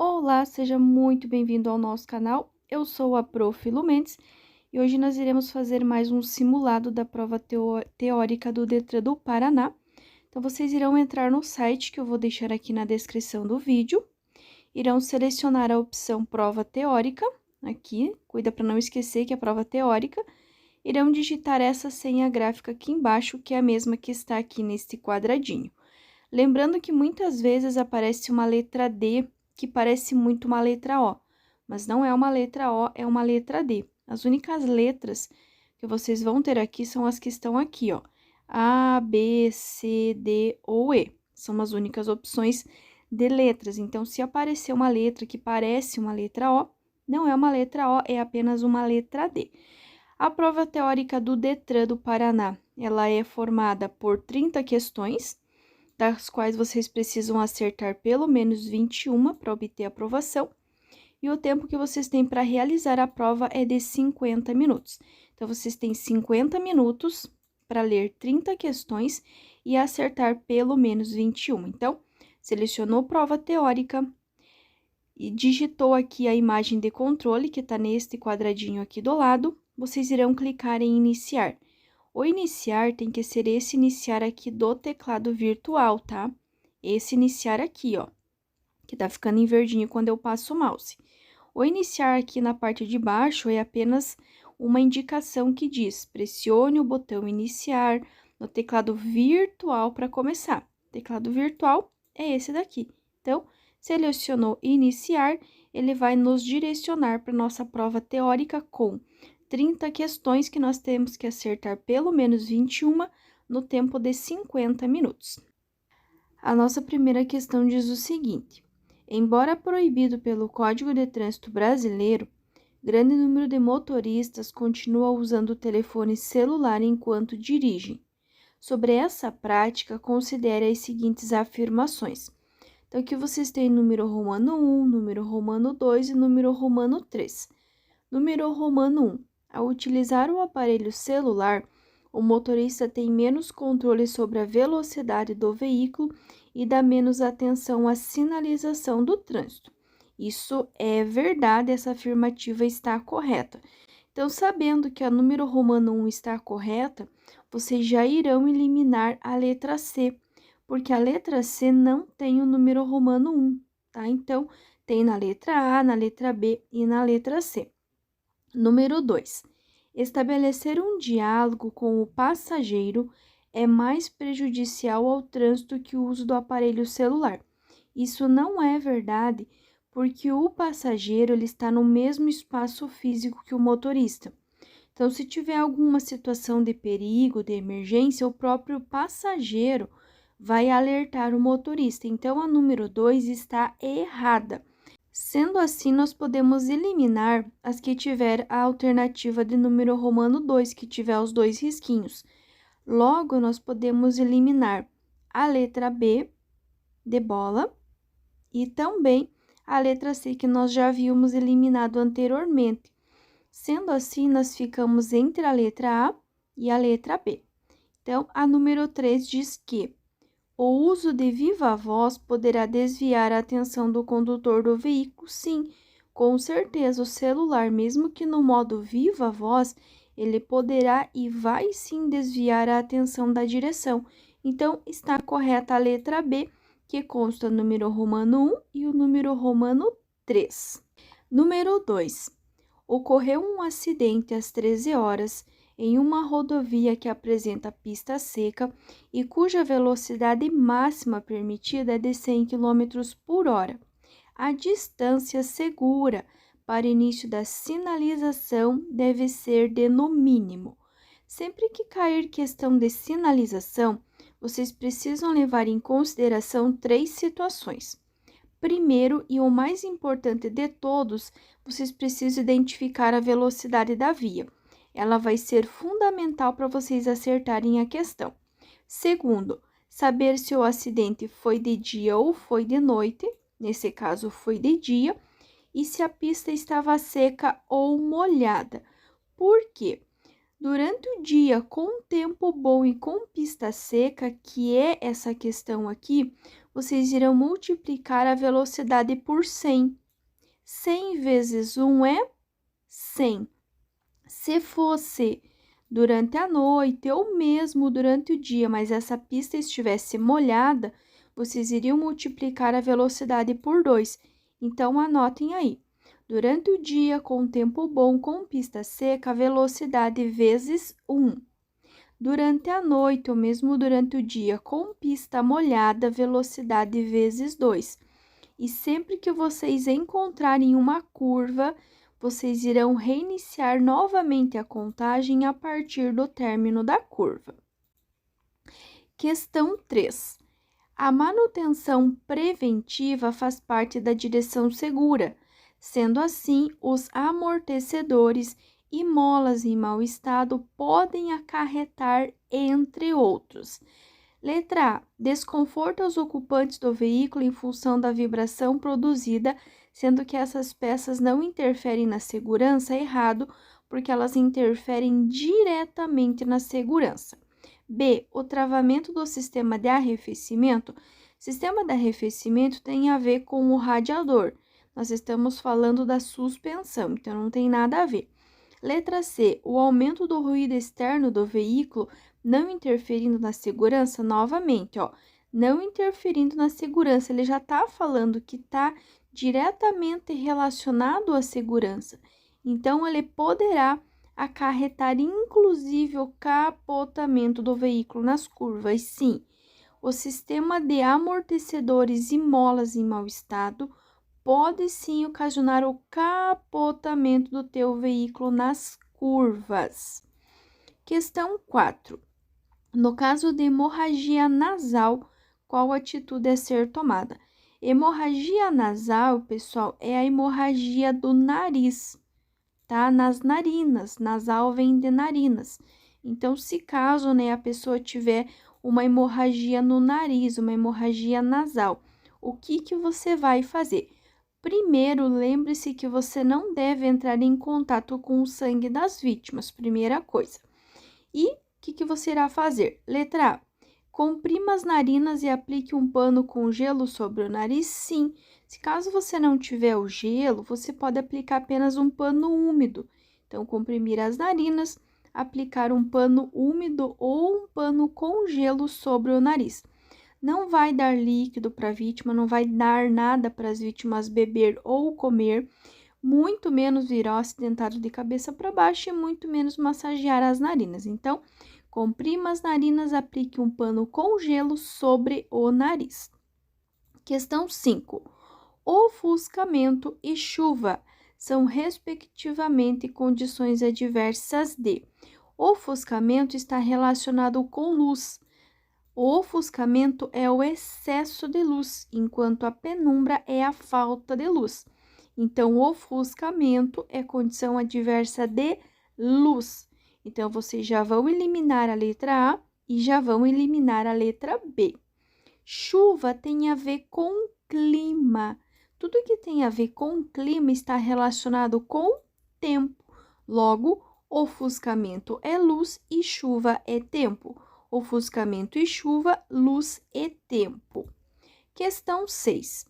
Olá, seja muito bem-vindo ao nosso canal. Eu sou a Prof. Lu Mendes e hoje nós iremos fazer mais um simulado da prova teórica do Detran do Paraná. Então, vocês irão entrar no site que eu vou deixar aqui na descrição do vídeo, irão selecionar a opção prova teórica, aqui, cuida para não esquecer que é prova teórica, irão digitar essa senha gráfica aqui embaixo, que é a mesma que está aqui neste quadradinho. Lembrando que muitas vezes aparece uma letra D, que parece muito uma letra O, mas não é uma letra O, é uma letra D. As únicas letras que vocês vão ter aqui são as que estão aqui, ó. A, B, C, D ou E. São as únicas opções de letras. Então, se aparecer uma letra que parece uma letra O, não é uma letra O, é apenas uma letra D. A prova teórica do Detran do Paraná, ela é formada por 30 questões, das quais vocês precisam acertar pelo menos 21 para obter a aprovação, e o tempo que vocês têm para realizar a prova é de 50 minutos. Então, vocês têm 50 minutos para ler 30 questões e acertar pelo menos 21. Então, selecionou prova teórica e digitou aqui a imagem de controle, que está neste quadradinho aqui do lado, vocês irão clicar em iniciar. O iniciar tem que ser esse iniciar aqui do teclado virtual, tá? Esse iniciar aqui, ó, que tá ficando em verdinho quando eu passo o mouse. O iniciar aqui na parte de baixo é apenas uma indicação que diz: pressione o botão iniciar no teclado virtual para começar. O teclado virtual é esse daqui. Então, selecionou iniciar, ele vai nos direcionar para nossa prova teórica com 30 questões que nós temos que acertar pelo menos 21 no tempo de 50 minutos. A nossa primeira questão diz o seguinte: embora proibido pelo Código de Trânsito Brasileiro, grande número de motoristas continua usando o telefone celular enquanto dirigem. Sobre essa prática, considere as seguintes afirmações. Então, aqui vocês têm número romano 1, número romano 2 e número romano 3. Número romano 1. Ao utilizar o aparelho celular, o motorista tem menos controle sobre a velocidade do veículo e dá menos atenção à sinalização do trânsito. Isso é verdade, essa afirmativa está correta. Então, sabendo que a número romano 1 está correta, vocês já irão eliminar a letra C, porque a letra C não tem o número romano 1, tá? Então, tem na letra A, na letra B e na letra C. Número 2. Estabelecer um diálogo com o passageiro é mais prejudicial ao trânsito que o uso do aparelho celular. Isso não é verdade, porque o passageiro ele está no mesmo espaço físico que o motorista. Então, se tiver alguma situação de perigo, de emergência, o próprio passageiro vai alertar o motorista. Então, a número 2 está errada. Sendo assim, nós podemos eliminar as que tiver a alternativa de número romano 2, que tiver os dois risquinhos. Logo, nós podemos eliminar a letra B, de bola, e também a letra C, que nós já havíamos eliminado anteriormente. Sendo assim, nós ficamos entre a letra A e a letra B. Então, a número 3 diz que o uso de viva voz poderá desviar a atenção do condutor do veículo? Sim, com certeza, o celular, mesmo que no modo viva voz, ele poderá e vai sim desviar a atenção da direção. Então, está correta a letra B, que consta o número romano 1 e o número romano 3. Número 2. Ocorreu um acidente às 13 horas em uma rodovia que apresenta pista seca e cuja velocidade máxima permitida é de 100 km por hora. A distância segura para início da sinalização deve ser de no mínimo. Sempre que cair questão de sinalização, vocês precisam levar em consideração 3 situações. Primeiro, e o mais importante de todos, vocês precisam identificar a velocidade da via. Ela vai ser fundamental para vocês acertarem a questão. Segundo, saber se o acidente foi de dia ou foi de noite, nesse caso foi de dia, e se a pista estava seca ou molhada. Por quê? Durante o dia, com tempo bom e com pista seca, que é essa questão aqui, vocês irão multiplicar a velocidade por 100. 100 vezes 1 é 100. Se fosse durante a noite ou mesmo durante o dia, mas essa pista estivesse molhada, vocês iriam multiplicar a velocidade por 2. Então, anotem aí. Durante o dia, com tempo bom, com pista seca, a velocidade vezes 1. Durante a noite ou mesmo durante o dia, com pista molhada, velocidade vezes 2. E sempre que vocês encontrarem uma curva, vocês irão reiniciar novamente a contagem a partir do término da curva. Questão 3. A manutenção preventiva faz parte da direção segura, sendo assim, os amortecedores e molas em mau estado podem acarretar, entre outros. Letra A. Desconforto aos ocupantes do veículo em função da vibração produzida, sendo que essas peças não interferem na segurança. Errado, porque elas interferem diretamente na segurança. B. O travamento do sistema de arrefecimento. Sistema de arrefecimento tem a ver com o radiador. Nós estamos falando da suspensão, então não tem nada a ver. Letra C. O aumento do ruído externo do veículo não interferindo na segurança. Novamente, ó, não interferindo na segurança. Ele já está falando que está diretamente relacionado à segurança. Então, ele poderá acarretar, inclusive, o capotamento do veículo nas curvas. Sim, o sistema de amortecedores e molas em mau estado pode sim ocasionar o capotamento do teu veículo nas curvas. Questão 4. No caso de hemorragia nasal, qual atitude é ser tomada? Hemorragia nasal, pessoal, é a hemorragia do nariz, tá? Nas narinas, nasal vem de narinas. Então, se caso, né, a pessoa tiver uma hemorragia no nariz, uma hemorragia nasal, o que você vai fazer? Primeiro, lembre-se que você não deve entrar em contato com o sangue das vítimas, primeira coisa. E o que você irá fazer? Letra A. Comprima as narinas e aplique um pano com gelo sobre o nariz? Sim. Se caso você não tiver o gelo, você pode aplicar apenas um pano úmido. Então, comprimir as narinas, aplicar um pano úmido ou um pano com gelo sobre o nariz. Não vai dar líquido para a vítima, não vai dar nada para as vítimas beber ou comer, muito menos virose dentado de cabeça para baixo e muito menos massagear as narinas. Então, comprima as narinas, aplique um pano com gelo sobre o nariz. Questão 5. Ofuscamento e chuva são, respectivamente, condições adversas de. Ofuscamento está relacionado com luz. O ofuscamento é o excesso de luz, enquanto a penumbra é a falta de luz. Então, o ofuscamento é condição adversa de luz. Então, vocês já vão eliminar a letra A e já vão eliminar a letra B. Chuva tem a ver com clima. Tudo que tem a ver com clima está relacionado com tempo. Logo, ofuscamento é luz e chuva é tempo. Ofuscamento e chuva, luz e tempo. Questão 6.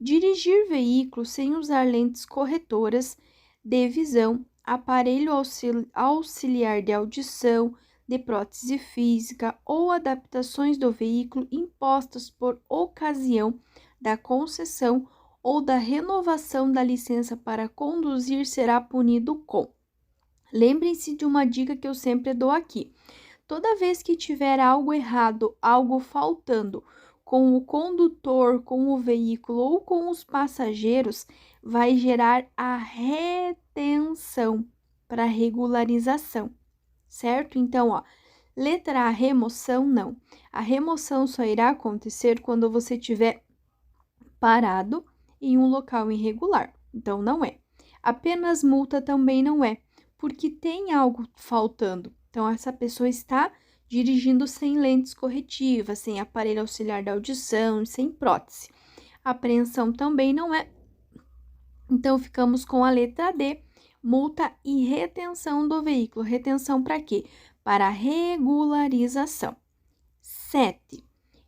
Dirigir veículo sem usar lentes corretoras de visão, aparelho auxiliar de audição, de prótese física ou adaptações do veículo impostas por ocasião da concessão ou da renovação da licença para conduzir será punido com. Lembrem-se de uma dica que eu sempre dou aqui. Toda vez que tiver algo errado, algo faltando com o condutor, com o veículo ou com os passageiros, vai gerar a retenção para regularização, certo? Então, ó, letra A, remoção, não. A remoção só irá acontecer quando você estiver parado em um local irregular. Então, não é. Apenas multa também não é, porque tem algo faltando. Então, essa pessoa está dirigindo sem lentes corretivas, sem aparelho auxiliar da audição, sem prótese. Apreensão também não é. Então, ficamos com a letra D, multa e retenção do veículo. Retenção para quê? Para regularização. 7.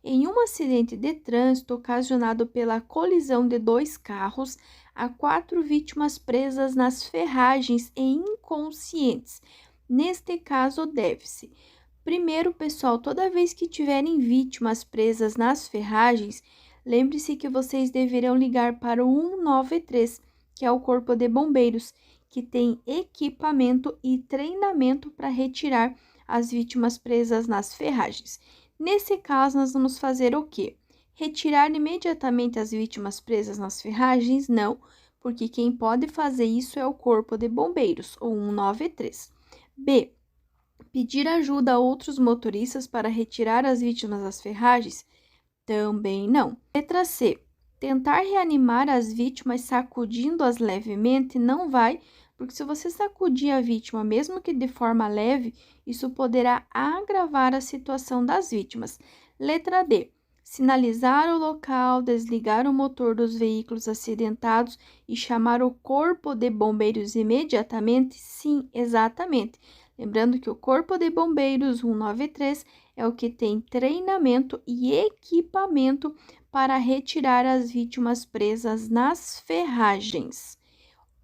Em um acidente de trânsito ocasionado pela colisão de 2 carros, há 4 vítimas presas nas ferragens e inconscientes. Neste caso, deve-se. Primeiro, pessoal, toda vez que tiverem vítimas presas nas ferragens, lembre-se que vocês deverão ligar para o 193, que é o Corpo de Bombeiros, que tem equipamento e treinamento para retirar as vítimas presas nas ferragens. Nesse caso, nós vamos fazer o quê? Retirar imediatamente as vítimas presas nas ferragens? Não, porque quem pode fazer isso é o Corpo de Bombeiros, o 193. B. Pedir ajuda a outros motoristas para retirar as vítimas das ferragens? Também não. Letra C. Tentar reanimar as vítimas sacudindo-as levemente não vai, porque se você sacudir a vítima, mesmo que de forma leve, isso poderá agravar a situação das vítimas. Letra D. Sinalizar o local, desligar o motor dos veículos acidentados e chamar o corpo de bombeiros imediatamente? Sim, exatamente. Lembrando que o Corpo de Bombeiros 193 é o que tem treinamento e equipamento para retirar as vítimas presas nas ferragens.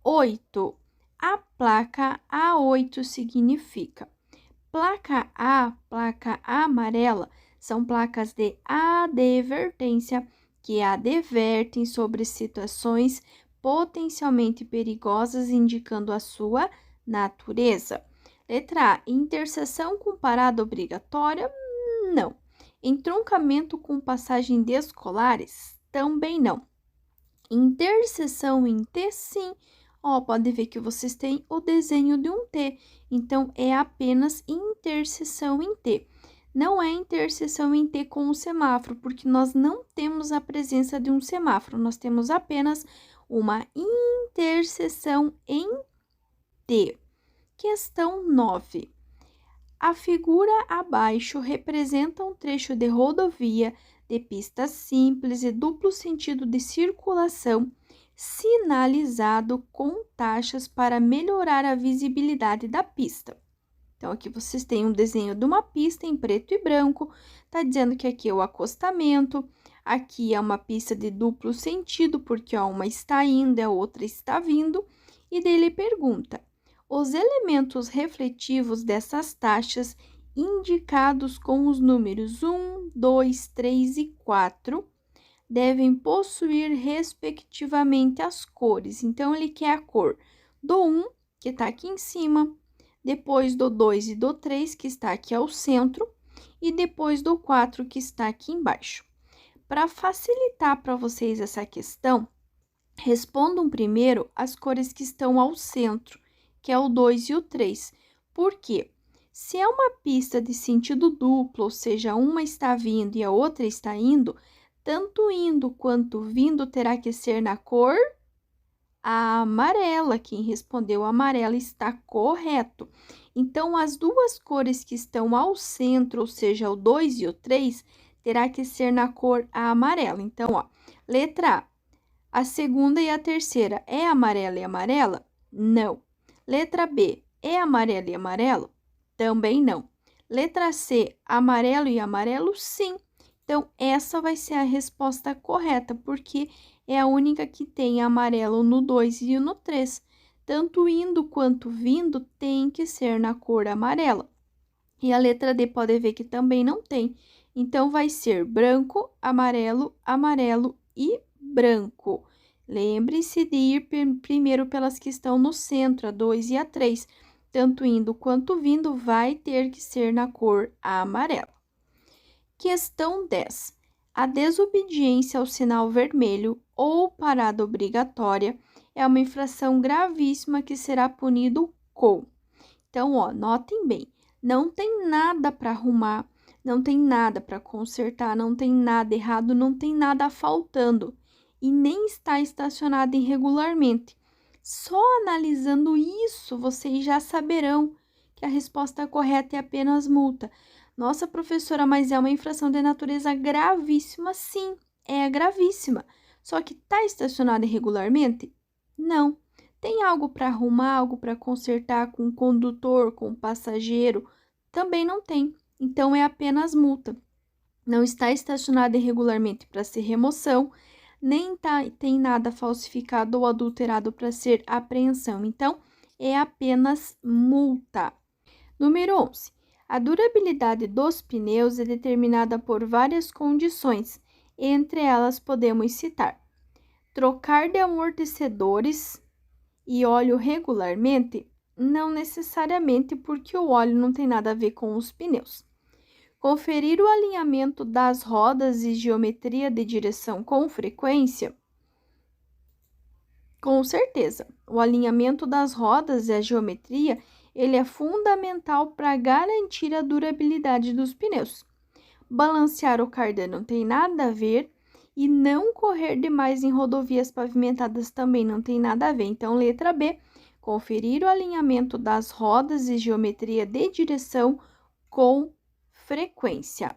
8. A placa A8 significa: placa A, placa amarela, são placas de advertência que advertem sobre situações potencialmente perigosas, indicando a sua natureza. Letra A. Interseção com parada obrigatória? Não. Entroncamento com passagem de escolares? Também não. Interseção em T? Sim. Pode ver que vocês têm o desenho de um T, então é apenas interseção em T. Não é interseção em T com o semáforo, porque nós não temos a presença de um semáforo, nós temos apenas uma interseção em T. Questão 9. A figura abaixo representa um trecho de rodovia de pista simples e duplo sentido de circulação, sinalizado com taxas para melhorar a visibilidade da pista. Então, aqui vocês têm um desenho de uma pista em preto e branco, tá dizendo que aqui é o acostamento, aqui é uma pista de duplo sentido, porque uma está indo e a outra está vindo, e daí ele pergunta: os elementos refletivos dessas taxas, indicados com os números 1, 2, 3 e 4, devem possuir, respectivamente, as cores. Então, ele quer a cor do 1, que está aqui em cima, depois do 2 e do 3, que está aqui ao centro, e depois do 4, que está aqui embaixo. Para facilitar para vocês essa questão, respondam primeiro as cores que estão ao centro, que é o 2 e o 3. Por quê? Se é uma pista de sentido duplo, ou seja, uma está vindo e a outra está indo, tanto indo quanto vindo terá que ser na cor amarela. Quem respondeu amarela está correto. Então, as duas cores que estão ao centro, ou seja, o 2 e o 3, terá que ser na cor amarela. Então, letra A. A segunda e a terceira é amarela e amarela? Não. Letra B, é amarelo e amarelo? Também não. Letra C, amarelo e amarelo? Sim. Então, essa vai ser a resposta correta, porque é a única que tem amarelo no 2 e no 3. Tanto indo quanto vindo tem que ser na cor amarela. E a letra D pode ver que também não tem. Então, vai ser branco, amarelo, amarelo e branco. Lembre-se de ir primeiro pelas que estão no centro, a 2 e a 3. Tanto indo quanto vindo vai ter que ser na cor amarela. Questão 10. A desobediência ao sinal vermelho ou parada obrigatória é uma infração gravíssima que será punido com. Então, notem bem, não tem nada para arrumar, não tem nada para consertar, não tem nada errado, não tem nada faltando e nem está estacionado irregularmente. Só analisando isso, vocês já saberão que a resposta correta é apenas multa. Nossa, professora, mas é uma infração de natureza gravíssima? Sim, é gravíssima. Só que está estacionado irregularmente? Não. Tem algo para arrumar, algo para consertar com o condutor, com o passageiro? Também não tem. Então, é apenas multa. não está estacionada irregularmente para ser remoção, nem tem nada falsificado ou adulterado para ser apreensão. Então, é apenas multa. Número 11. A durabilidade dos pneus é determinada por várias condições. Entre elas, podemos citar: trocar de amortecedores e óleo regularmente, não necessariamente, porque o óleo não tem nada a ver com os pneus. Conferir o alinhamento das rodas e geometria de direção com frequência? Com certeza, o alinhamento das rodas e a geometria, ele é fundamental para garantir a durabilidade dos pneus. Balancear o cardan não tem nada a ver e não correr demais em rodovias pavimentadas também não tem nada a ver. Então, letra B, conferir o alinhamento das rodas e geometria de direção com frequência.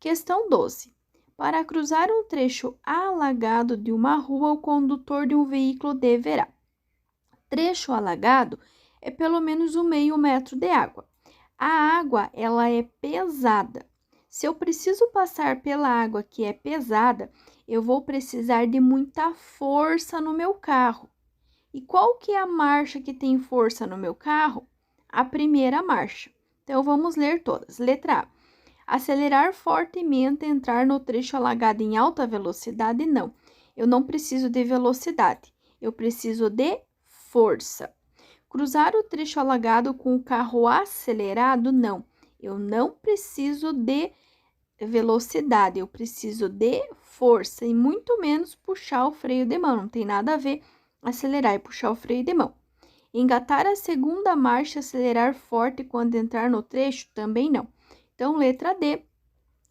Questão 12. Para cruzar um trecho alagado de uma rua, o condutor de um veículo deverá: trecho alagado é pelo menos 1/2 metro de água. A água, ela é pesada. Se eu preciso passar pela água que é pesada, eu vou precisar de muita força no meu carro. E qual que é a marcha que tem força no meu carro? A primeira marcha. Então, vamos ler todas. Letra A. Acelerar fortemente, entrar no trecho alagado em alta velocidade? Não. Eu não preciso de velocidade. Eu preciso de força. Cruzar o trecho alagado com o carro acelerado? Não. Eu não preciso de velocidade, eu preciso de força e muito menos puxar o freio de mão. Não tem nada a ver acelerar e puxar o freio de mão. Engatar a segunda marcha, acelerar forte quando entrar no trecho? Também não. Então, letra D,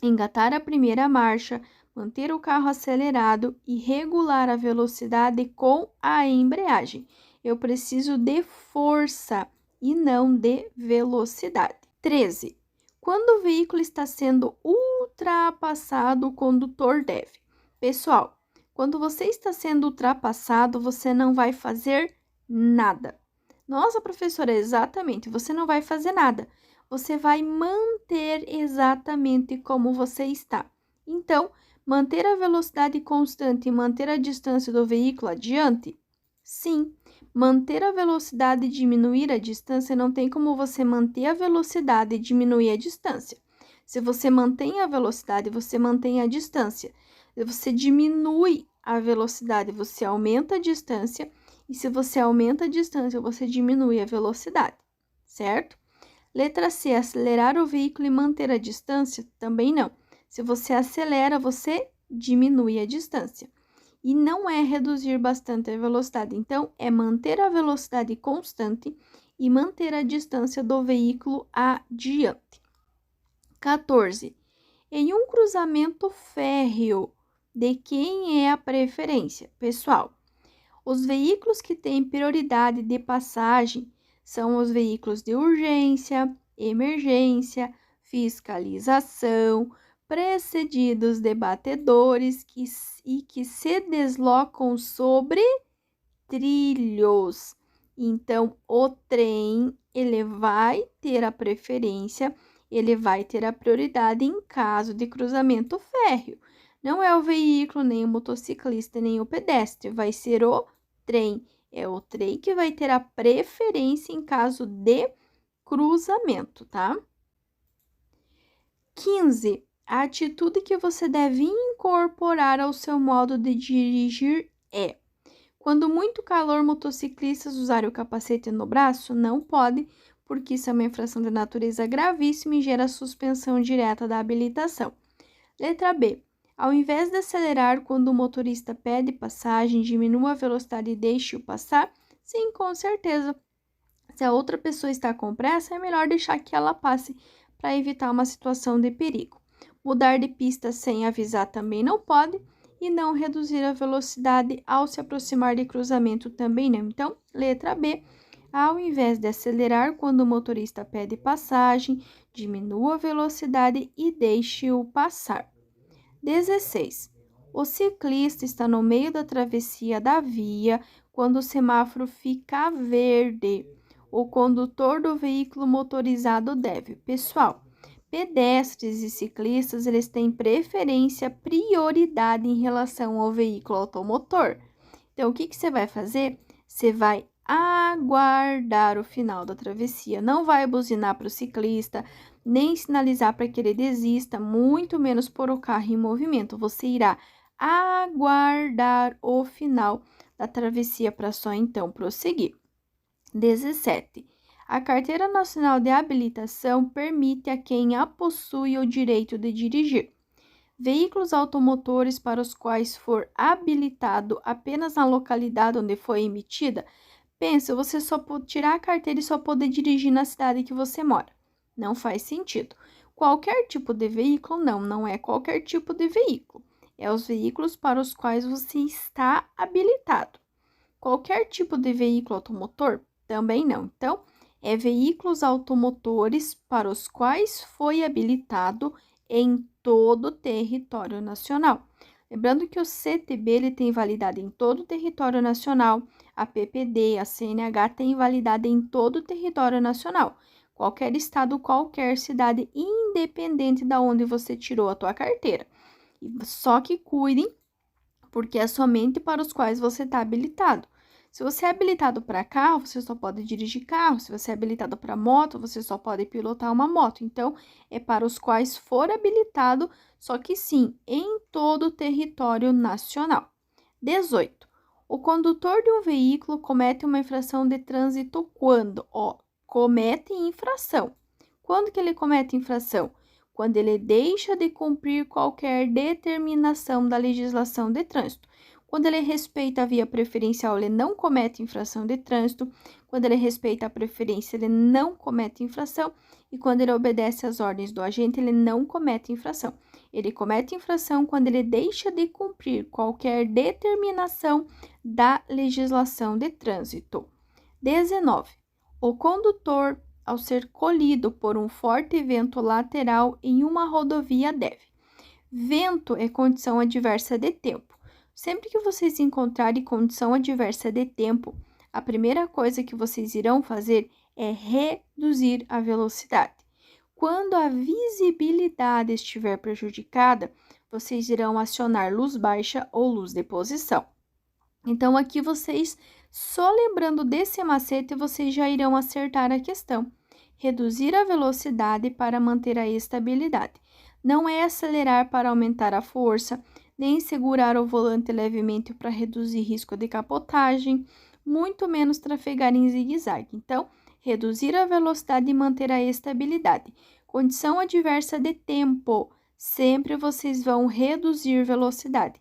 engatar a primeira marcha, manter o carro acelerado e regular a velocidade com a embreagem. Eu preciso de força e não de velocidade. 13. Quando o veículo está sendo ultrapassado, o condutor deve. Pessoal, quando você está sendo ultrapassado, você não vai fazer nada. Nossa, professora, exatamente, você não vai fazer nada. Você vai manter exatamente como você está. Então, manter a velocidade constante e manter a distância do veículo adiante? Sim. Manter a velocidade e diminuir a distância, não tem como você manter a velocidade e diminuir a distância. Se você mantém a velocidade, você mantém a distância. Se você diminui a velocidade, você aumenta a distância. E se você aumenta a distância, você diminui a velocidade, certo? Letra C, acelerar o veículo e manter a distância? Também não. Se você acelera, você diminui a distância. E não é reduzir bastante a velocidade. Então, é manter a velocidade constante e manter a distância do veículo adiante. 14. Em um cruzamento férreo, de quem é a preferência? Pessoal, os veículos que têm prioridade de passagem são os veículos de urgência, emergência, fiscalização, precedidos de batedores que se deslocam sobre trilhos. Então, o trem, ele vai ter a preferência, ele vai ter a prioridade em caso de cruzamento férreo. Não é o veículo, nem o motociclista, nem o pedestre, vai ser o trem. É o trem que vai ter a preferência em caso de cruzamento, tá? 15. A atitude que você deve incorporar ao seu modo de dirigir é: quando muito calor, motociclistas usarem o capacete no braço? Não pode, porque isso é uma infração de natureza gravíssima e gera suspensão direta da habilitação. Letra B. Ao invés de acelerar quando o motorista pede passagem, diminua a velocidade e deixe-o passar? Sim, com certeza. Se a outra pessoa está com pressa, é melhor deixar que ela passe para evitar uma situação de perigo. Mudar de pista sem avisar também não pode e não reduzir a velocidade ao se aproximar de cruzamento também não. Então, letra B. Ao invés de acelerar quando o motorista pede passagem, diminua a velocidade e deixe-o passar. 16. O ciclista está no meio da travessia da via quando o semáforo fica verde. O condutor do veículo motorizado deve. Pessoal, pedestres e ciclistas, eles têm preferência, prioridade em relação ao veículo automotor. Então, o que que você vai fazer? Você vai aguardar o final da travessia. Não vai buzinar para o ciclista, nem sinalizar para que ele desista, muito menos pôr o carro em movimento. Você irá aguardar o final da travessia para só então prosseguir. 17. A Carteira Nacional de Habilitação permite a quem a possui o direito de dirigir veículos automotores para os quais for habilitado apenas na localidade onde foi emitida. Pensa, você só pode tirar a carteira e só poder dirigir na cidade que você mora. Não faz sentido. Qualquer tipo de veículo, não é qualquer tipo de veículo. É os veículos para os quais você está habilitado. Qualquer tipo de veículo automotor, também não. Então, é veículos automotores para os quais foi habilitado em todo o território nacional. Lembrando que o CTB ele tem validade em todo o território nacional, a PPD, a CNH tem validade em todo o território nacional. Qualquer estado, qualquer cidade, independente de onde você tirou a tua carteira. Só que cuidem, porque é somente para os quais você está habilitado. Se você é habilitado para carro, você só pode dirigir carro. Se você é habilitado para moto, você só pode pilotar uma moto. Então, é para os quais for habilitado, só que sim, em todo o território nacional. 18. O condutor de um veículo comete uma infração de trânsito quando? Comete infração. Quando que ele comete infração? Quando ele deixa de cumprir qualquer determinação da legislação de trânsito. Quando ele respeita a via preferencial, ele não comete infração de trânsito. Quando ele respeita a preferência, ele não comete infração. E quando ele obedece às ordens do agente, ele não comete infração. Ele comete infração quando ele deixa de cumprir qualquer determinação da legislação de trânsito. 19. O condutor, ao ser colhido por um forte vento lateral em uma rodovia deve. Vento é condição adversa de tempo. Sempre que vocês encontrarem condição adversa de tempo, a primeira coisa que vocês irão fazer é reduzir a velocidade. Quando a visibilidade estiver prejudicada, vocês irão acionar luz baixa ou luz de posição. Então, aqui vocês, só lembrando desse macete, vocês já irão acertar a questão. Reduzir a velocidade para manter a estabilidade. Não é acelerar para aumentar a força, nem segurar o volante levemente para reduzir risco de capotagem, muito menos trafegar em zigue-zague. Então, reduzir a velocidade e manter a estabilidade. Condição adversa de tempo, sempre vocês vão reduzir velocidade.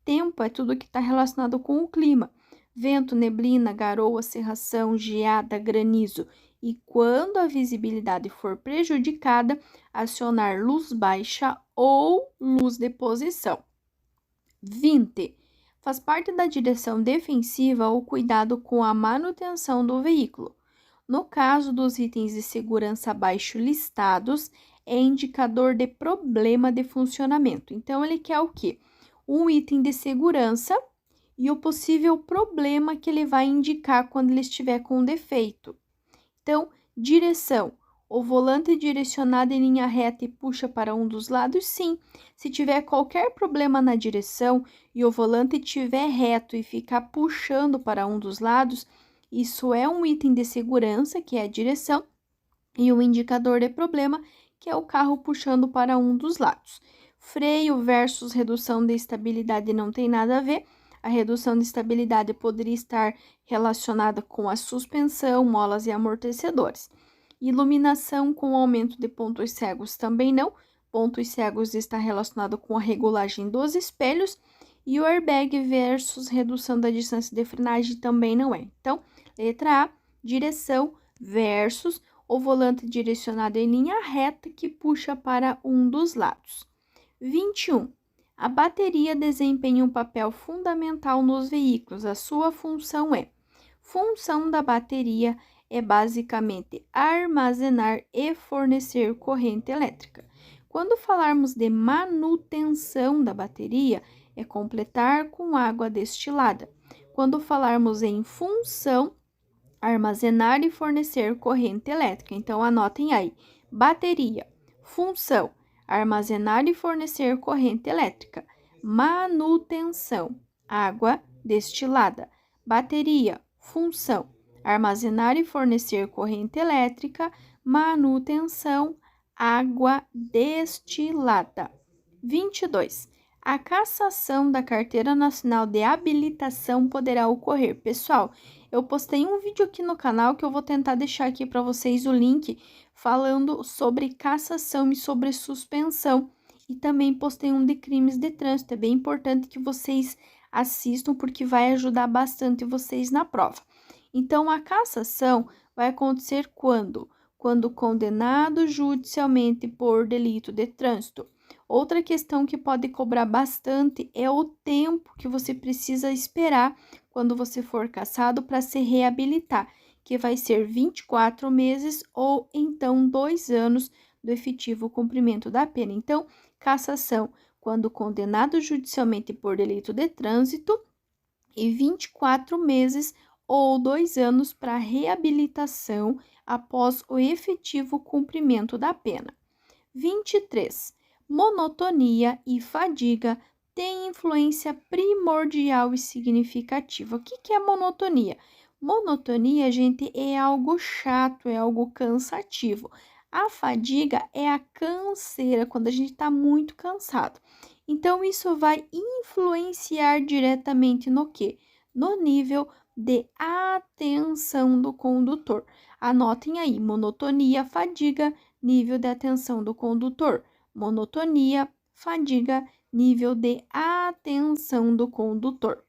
Tempo é tudo que está relacionado com o clima. Vento, neblina, garoa, cerração, geada, granizo. E quando a visibilidade for prejudicada, acionar luz baixa ou luz de posição. 20. Faz parte da direção defensiva o cuidado com a manutenção do veículo. No caso dos itens de segurança abaixo listados, é indicador de problema de funcionamento. Então, ele quer o quê? Um item de segurança e o possível problema que ele vai indicar quando ele estiver com defeito. Então, direção. O volante direcionado em linha reta e puxa para um dos lados? Sim. Se tiver qualquer problema na direção e o volante estiver reto e ficar puxando para um dos lados, isso é um item de segurança, que é a direção, e um indicador de problema, que é o carro puxando para um dos lados. Freio versus redução de estabilidade não tem nada a ver. A redução de estabilidade poderia estar relacionada com a suspensão, molas e amortecedores. Iluminação com aumento de pontos cegos também não. Pontos cegos está relacionado com a regulagem dos espelhos. E o airbag versus redução da distância de frenagem também não é. Então, letra A, direção versus o volante direcionado em linha reta que puxa para um dos lados. 21. A bateria desempenha um papel fundamental nos veículos. A sua função é: função da bateria é basicamente armazenar e fornecer corrente elétrica. Quando falarmos de manutenção da bateria, é completar com água destilada. Quando falarmos em função, armazenar e fornecer corrente elétrica. Então, anotem aí: bateria, Função: armazenar e fornecer corrente elétrica. Manutenção: água destilada. Bateria: função: armazenar e fornecer corrente elétrica. Manutenção: água destilada. 22. A cassação da Carteira Nacional de Habilitação poderá ocorrer. Pessoal, eu postei um vídeo aqui no canal que eu vou tentar deixar aqui para vocês o link falando sobre cassação e sobre suspensão. E também postei um de crimes de trânsito. É bem importante que vocês assistam porque vai ajudar bastante vocês na prova. Então, a cassação vai acontecer quando? Quando condenado judicialmente por delito de trânsito. Outra questão que pode cobrar bastante é o tempo que você precisa esperar quando você for cassado para se reabilitar, que vai ser 24 meses ou então 2 anos do efetivo cumprimento da pena. Então, cassação quando condenado judicialmente por delito de trânsito e 24 meses ou 2 anos para reabilitação após o efetivo cumprimento da pena. 23. Monotonia e fadiga têm influência primordial e significativa. O que é monotonia? Monotonia, gente, é algo chato, é algo cansativo. A fadiga é a canseira, quando a gente está muito cansado. Então, isso vai influenciar diretamente no quê? No nível de atenção do condutor. Anotem aí, monotonia, fadiga, nível de atenção do condutor. Monotonia, fadiga, nível de atenção do condutor.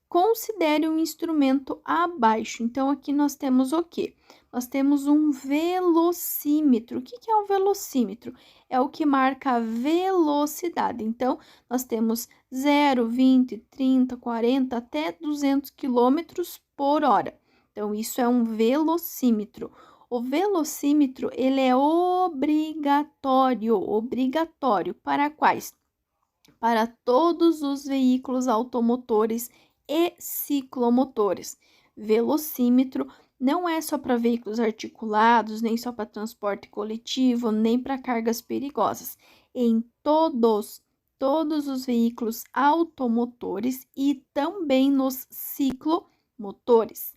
Considere um instrumento abaixo. Então, aqui nós temos o quê? Nós temos um velocímetro. O que é um velocímetro? É o que marca a velocidade. Então, nós temos 0, 20, 30, 40, até 200 km por hora. Então, isso é um velocímetro. O velocímetro, ele é obrigatório para quais? Para todos os veículos automotores e ciclomotores. Velocímetro não é só para veículos articulados, nem só para transporte coletivo, nem para cargas perigosas. Em todos os veículos automotores e também nos ciclomotores.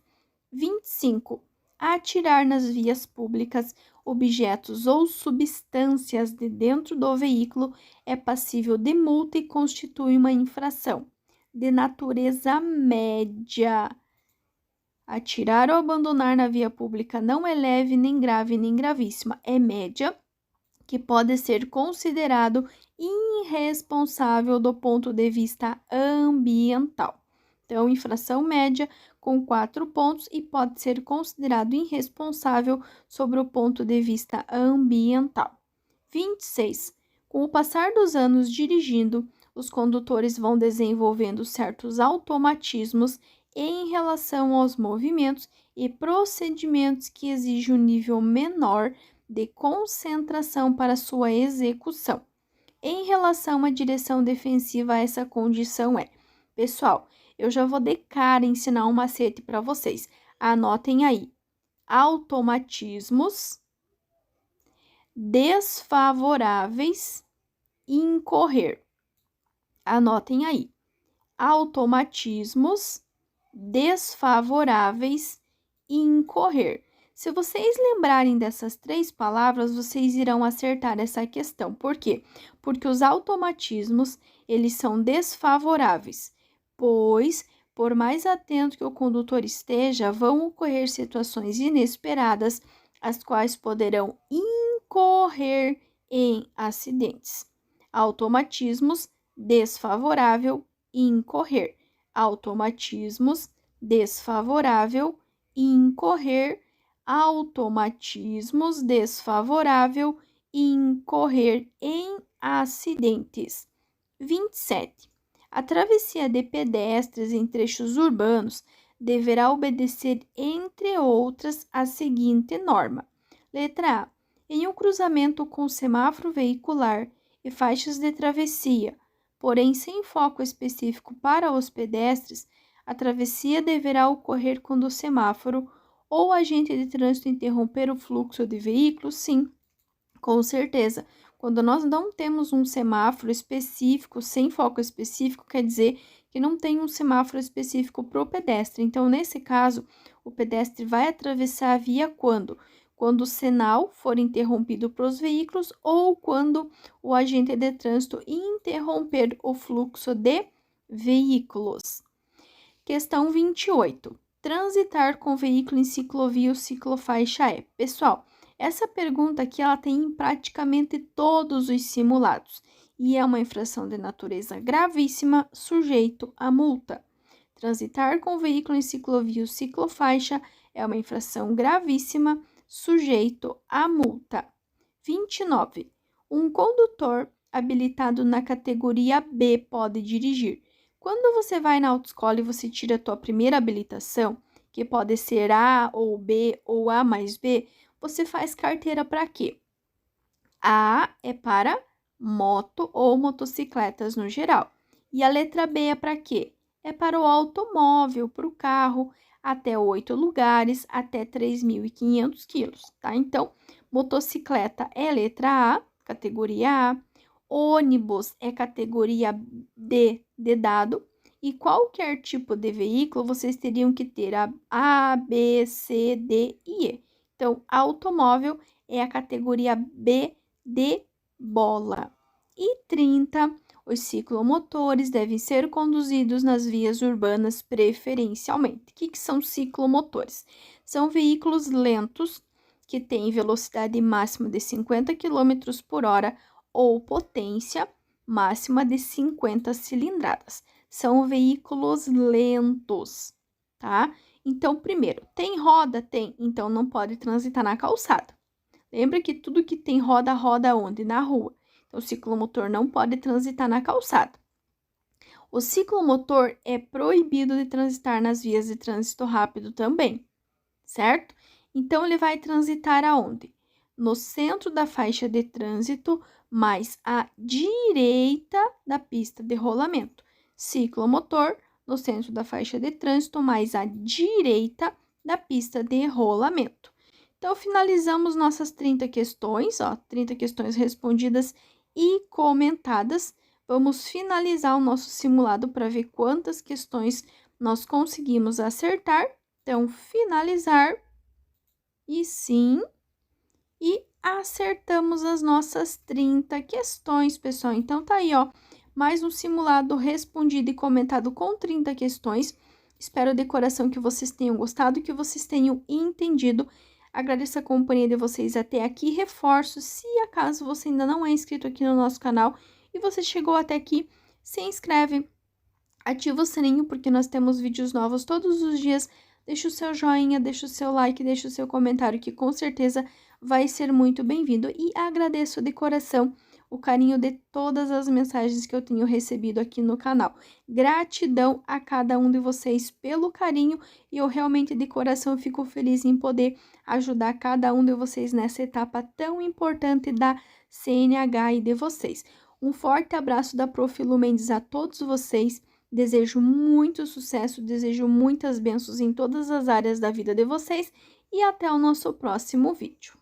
25. Atirar nas vias públicas objetos ou substâncias de dentro do veículo é passível de multa e constitui uma infração de natureza média. Atirar ou abandonar na via pública não é leve, nem grave, nem gravíssima. É média, que pode ser considerado irresponsável do ponto de vista ambiental. Então, infração média com 4 pontos e pode ser considerado irresponsável sobre o ponto de vista ambiental. 26. Com o passar dos anos dirigindo, os condutores vão desenvolvendo certos automatismos em relação aos movimentos e procedimentos que exigem um nível menor de concentração para sua execução. Em relação à direção defensiva, essa condição é: pessoal, eu já vou de cara ensinar um macete para vocês. Anotem aí. Automatismos desfavoráveis incorrer. Anotem aí. Automatismos desfavoráveis incorrer. Se vocês lembrarem dessas 3 palavras, vocês irão acertar essa questão. Por quê? Porque os automatismos, eles são desfavoráveis, pois, por mais atento que o condutor esteja, vão ocorrer situações inesperadas, as quais poderão incorrer em acidentes. Automatismos desfavorável incorrer. Automatismos desfavorável incorrer. Automatismos desfavorável incorrer em acidentes. 27. A travessia de pedestres em trechos urbanos deverá obedecer, entre outras, a seguinte norma. Letra A. Em um cruzamento com semáforo veicular e faixas de travessia, porém sem foco específico para os pedestres, a travessia deverá ocorrer quando o semáforo ou agente de trânsito interromper o fluxo de veículos, sim, Com certeza. Quando nós não temos um semáforo específico, sem foco específico, quer dizer que não tem um semáforo específico para o pedestre. Então, nesse caso, o pedestre vai atravessar a via quando? Quando o sinal for interrompido para os veículos ou quando o agente de trânsito interromper o fluxo de veículos. Questão 28. Transitar com veículo em ciclovia ou ciclofaixa é? Pessoal, essa pergunta aqui ela tem em praticamente todos os simulados e é uma infração de natureza gravíssima, sujeito a multa. Transitar com veículo em ciclovia ou ciclofaixa é uma infração gravíssima, sujeito a multa. 29. Um condutor habilitado na categoria B pode dirigir. Quando você vai na autoescola e você tira a tua primeira habilitação, que pode ser A ou B ou A mais B, você faz carteira para quê? A é para moto ou motocicletas no geral. E a letra B é para quê? É para o automóvel, para o carro, até 8 lugares, até 3.500 quilos, tá? Então, motocicleta é letra A, categoria A. Ônibus é categoria D de dado. E qualquer tipo de veículo, vocês teriam que ter a B, C, D e E. Então, automóvel é a categoria B de bola. E 30, os ciclomotores devem ser conduzidos nas vias urbanas preferencialmente. O que são ciclomotores? São veículos lentos que têm velocidade máxima de 50 km por hora ou potência máxima de 50 cilindradas. São veículos lentos, tá? Então, primeiro, tem roda? Tem, então não pode transitar na calçada. Lembra que tudo que tem roda, roda onde? Na rua. Então, o ciclomotor não pode transitar na calçada. O ciclomotor é proibido de transitar nas vias de trânsito rápido também, certo? Então, ele vai transitar aonde? No centro da faixa de trânsito, mais à direita da pista de rolamento. Ciclomotor no centro da faixa de trânsito, mais à direita da pista de rolamento. Então, finalizamos nossas 30 questões, 30 questões respondidas e comentadas. Vamos finalizar o nosso simulado para ver quantas questões nós conseguimos acertar. Então, finalizar. E sim, e acertamos as nossas 30 questões, pessoal. Então, tá aí, mais um simulado respondido e comentado com 30 questões. Espero de coração que vocês tenham gostado e que vocês tenham entendido. Agradeço a companhia de vocês até aqui. Reforço, se acaso você ainda não é inscrito aqui no nosso canal e você chegou até aqui, se inscreve, ativa o sininho, porque nós temos vídeos novos todos os dias. Deixa o seu joinha, deixa o seu like, deixa o seu comentário, que com certeza vai ser muito bem-vindo. E agradeço de coração o carinho de todas as mensagens que eu tenho recebido aqui no canal. Gratidão a cada um de vocês pelo carinho e eu realmente de coração fico feliz em poder ajudar cada um de vocês nessa etapa tão importante da CNH e de vocês. Um forte abraço da Prof. Lu Mendes a todos vocês. Desejo muito sucesso, desejo muitas bênçãos em todas as áreas da vida de vocês e até o nosso próximo vídeo.